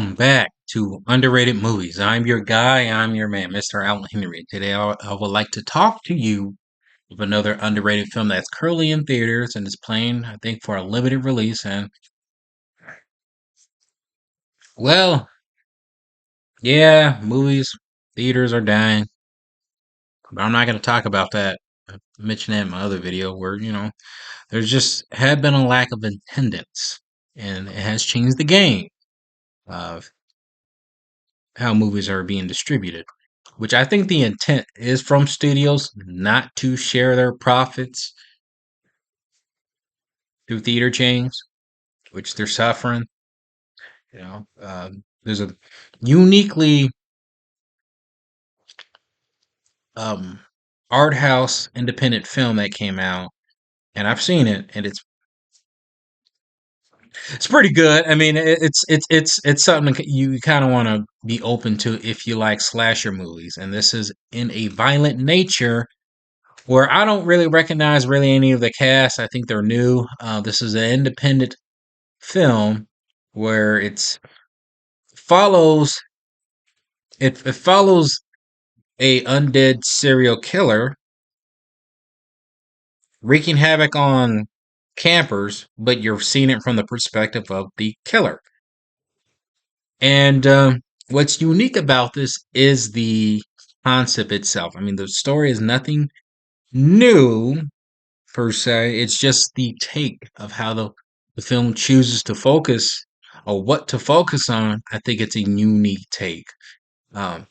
Welcome back to Underrated Movies. I'm your guy, I'm your man, Mr. Allen Henry. Today I would like to talk to you of another underrated film that's currently in theaters and is playing, I think, for a limited release. And, well, yeah, movies, theaters are dying. But I'm not going to talk about that. I mentioned that in my other video where, there's just had been a lack of attendance. And it has changed the game of how movies are being distributed, which I think the intent is from studios not to share their profits through theater chains, which they're suffering. There's a uniquely um, art house independent film that came out, and I've seen it, and it's pretty good. I mean, it's something you kind of want to be open to if you like slasher movies, and this is in a violent nature where I don't really recognize really any of the cast. I think they're new. This is an independent film where follows it follows a undead serial killer wreaking havoc on campers, but you're seeing it from the perspective of the killer. And what's unique about this is the concept itself. I mean, the story is nothing new per se. It's just the take of how the film chooses to focus or what to focus on. I think it's a unique take. Um,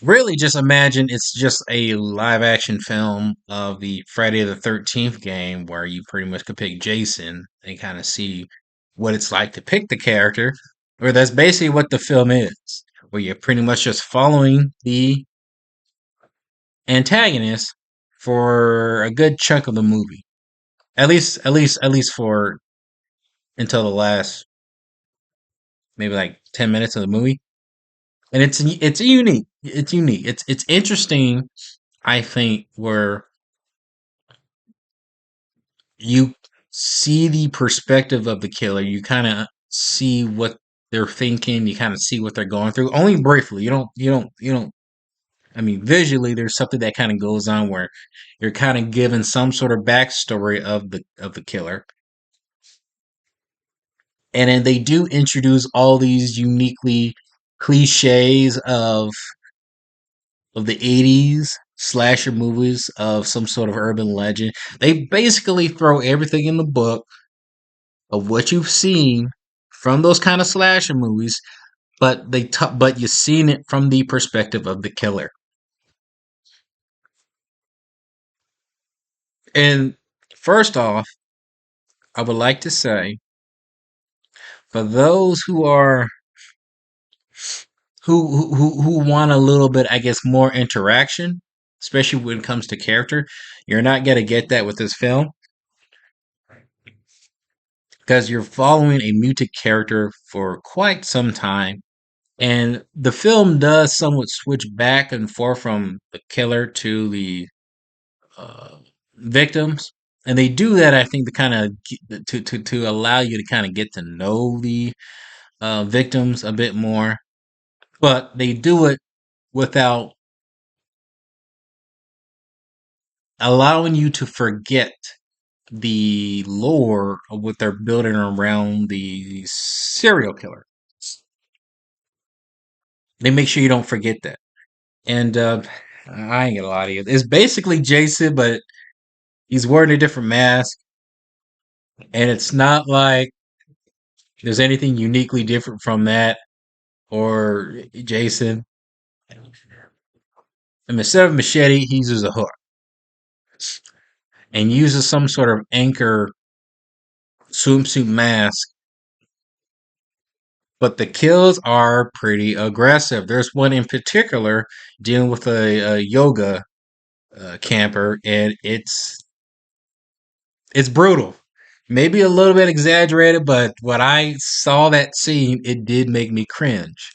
really, just imagine it's just a live action film of the Friday the 13th game where you pretty much could pick Jason and kind of see what it's like to pick the character. Or that's basically what the film is, where you're pretty much just following the antagonist for a good chunk of the movie. At least for until the last maybe like 10 minutes of the movie, and it's unique. It's unique. It's interesting. I think where you see the perspective of the killer, you kind of see what they're thinking. You kind of see what they're going through. Only briefly. You don't. I mean, visually, there's something that kind of goes on where you're kind of given some sort of backstory of the killer, and then they do introduce all these uniquely cliches of the 80s slasher movies of some sort of urban legend. They basically throw everything in the book of what you've seen from those kind of slasher movies, but but you've seen it from the perspective of the killer. And first off, I would like to say for those who want a little bit, I guess, more interaction, especially when it comes to character, you're not gonna get that with this film because you're following a muted character for quite some time. And the film does somewhat switch back and forth from the killer to the uh, victims, and they do that, I think, to kind of to allow you to kind of get to know the victims a bit more. But they do it without allowing you to forget the lore of what they're building around the serial killer. They make sure you don't forget that. And I ain't gonna lie to you. It's basically Jason, but he's wearing a different mask. And it's not like there's anything uniquely different from that or Jason. And instead of machete, he uses a hook and uses some sort of anchor swimsuit mask. But the kills are pretty aggressive. There's one in particular dealing with a yoga camper, and it's brutal. Maybe a little bit exaggerated, but when I saw that scene, it did make me cringe.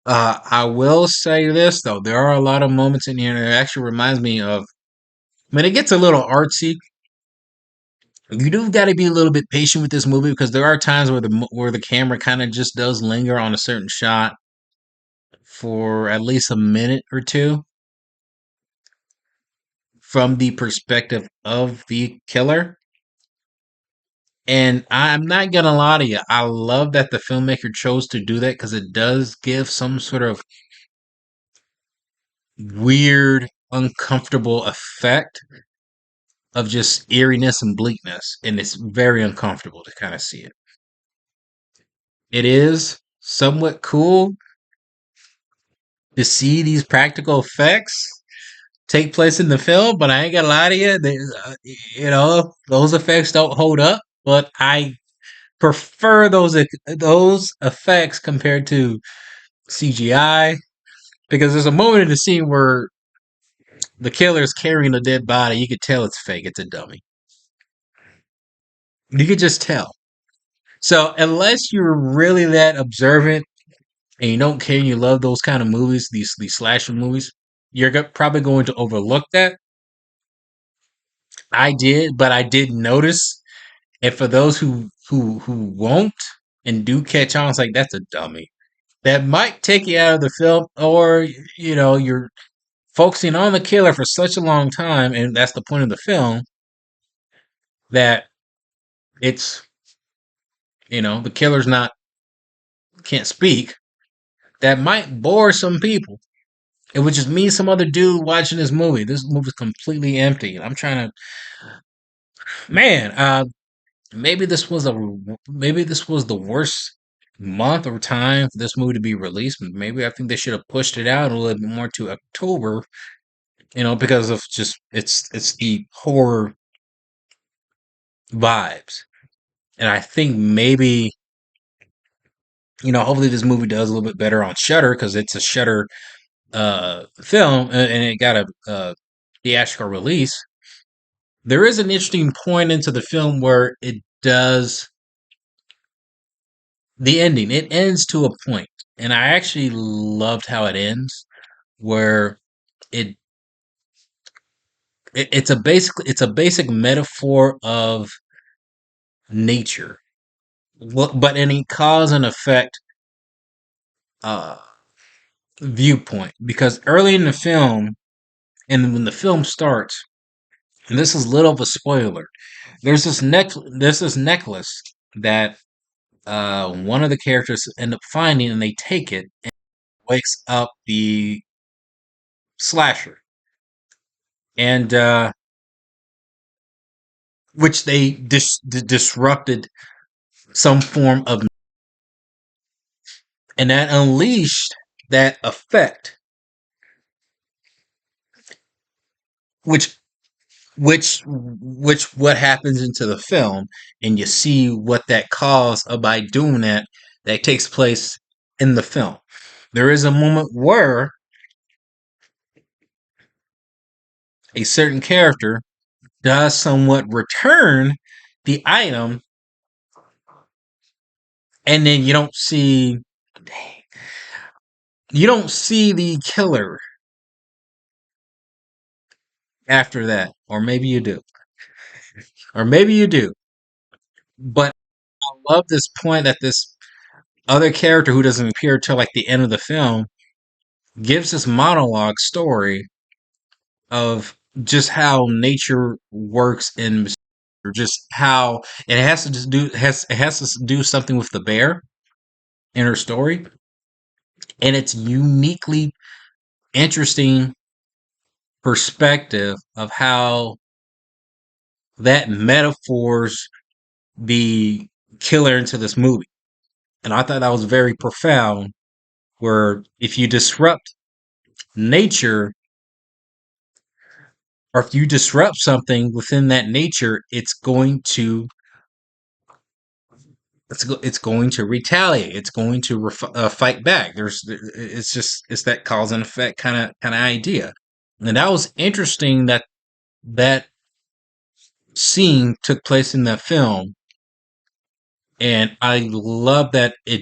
I will say this though, there are a lot of moments in here that actually reminds me of. I mean, it gets a little artsy You do got to be a little bit patient with this movie because there are times where the camera kind of just does linger on a certain shot for at least a minute or two from the perspective of the killer. And I'm not gonna lie to you, I love that the filmmaker chose to do that because it does give some sort of weird, uncomfortable effect of just eeriness and bleakness, and it's very uncomfortable to kind of see it. It is somewhat cool to see these practical effects take place in the film, but I ain't gonna lie to you, those effects don't hold up. But I prefer those effects compared to CGI because there's a moment in the scene where the killer is carrying a dead body. You could tell it's fake. It's a dummy. You could just tell. So unless you're really that observant and you don't care and you love those kind of movies, these slasher movies, you're probably going to overlook that. I did, but I did notice. And for those who won't and do catch on, it's like that's a dummy. That might take you out of the film, or you're focusing on the killer for such a long time, and that's the point of the film that it's the killer's not can't speak. That might bore some people. It would just mean some other dude watching this movie. This movie's completely empty. And I'm trying to, man. Maybe this was the worst month or time for this movie to be released. Maybe I think they should have pushed it out a little bit more to October. Because of just it's the horror vibes, and I think maybe hopefully this movie does a little bit better on Shutter because it's a Shutter film and it got a theatrical release. There is an interesting point into the film where it does the ending. It ends to a point, and I actually loved how it ends, where it, it's a basic metaphor of nature, but in a cause and effect uh, viewpoint. Because early in the film, and when the film starts, and this is little of a spoiler, there's this necklace that one of the characters end up finding, and they take it and wakes up the slasher, and which they disrupted some form of, and that unleashed that effect, which what happens into the film, and you see what that caused by doing that takes place in the film. There is a moment where a certain character does somewhat return the item, and then you don't see the killer after that, or maybe you do, or maybe you do. But I love this point that this other character who doesn't appear till like the end of the film gives this monologue story of just how nature works in, or just how it has to just do has it has to do something with the bear in her story, and it's uniquely interesting perspective of how that metaphors the killer into this movie. And I thought that was very profound, where if you disrupt nature, or if you disrupt something within that nature, it's going to retaliate. It's going to fight back. It's that cause and effect kind of idea, and that was interesting that that scene took place in that film, and I love that it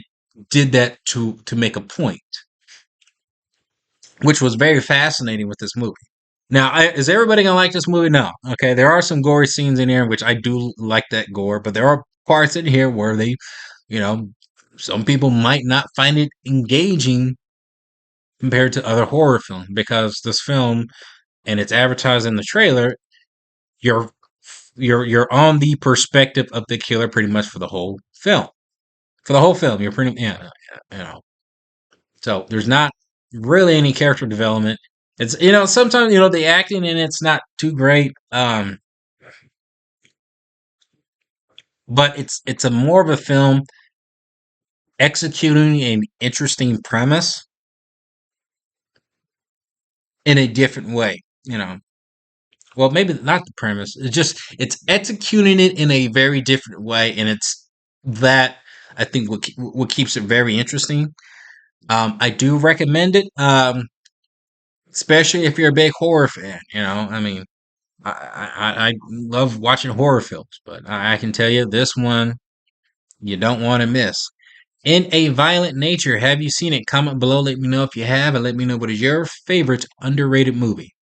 did that to make a point, which was very fascinating with this movie. Now, is everybody gonna like this movie? No. Okay, there are some gory scenes in here, which I do like that gore, but there are parts in here where they, you know, some people might not find it engaging compared to other horror films because this film and it's advertised in the trailer, you're you're on the perspective of the killer pretty much for the whole film. For the whole film, you're pretty you know. So there's not really any character development. It's sometimes the acting in it's not too great. But it's a more of a film executing an interesting premise in a different way. Well, maybe not the premise. It's executing it in a very different way, and it's that I think what keeps it very interesting. I do recommend it, especially if you're a big horror fan. I mean, I love watching horror films, but I can tell you this one you don't want to miss. In a Violent Nature, have you seen it? Comment below, let me know if you have, and let me know what is your favorite underrated movie.